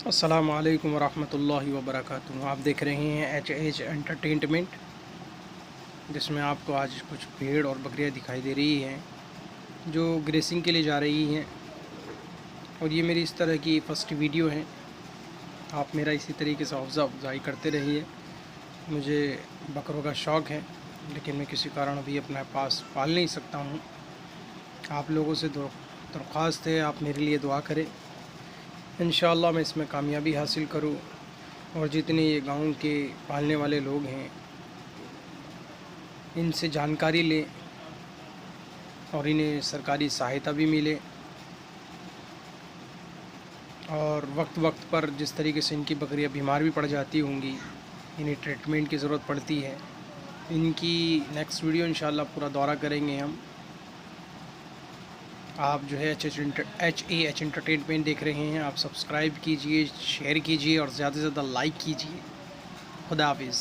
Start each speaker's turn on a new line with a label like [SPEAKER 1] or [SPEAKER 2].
[SPEAKER 1] अस्सलामु अलैकुम वरहमतुल्लाहि वबरकातुहू। आप देख रहे हैं एच एंटरटेनमेंट, जिसमें आपको आज कुछ भेड़ और बकरियां दिखाई दे रही हैं जो ग्रेसिंग के लिए जा रही हैं। और ये मेरी इस तरह की फ़र्स्ट वीडियो है। आप मेरा इसी तरीके से हौसला अफजाई करते रहिए। मुझे बकरों का शौक़ है, लेकिन मैं किसी कारण अभी अपने पास पाल नहीं सकता हूँ। आप लोगों से दरख्वास्त है, आप मेरे लिए दुआ करें। इंशाअल्लाह मैं इसमें कामयाबी हासिल करूं और जितने ये गांव के पालने वाले लोग हैं इनसे जानकारी लें और इन्हें सरकारी सहायता भी मिले। और वक्त वक्त पर जिस तरीके से इनकी बकरियां बीमार भी पड़ जाती होंगी, इन्हें ट्रीटमेंट की ज़रूरत पड़ती है। इनकी नेक्स्ट वीडियो इंशाअल्लाह पूरा दौरा करेंगे हम। आप जो है एच एंटरटेनमेंट देख रहे हैं, आप सब्सक्राइब कीजिए, शेयर कीजिए और ज़्यादा से ज़्यादा लाइक कीजिए। खुदा हाफिज़।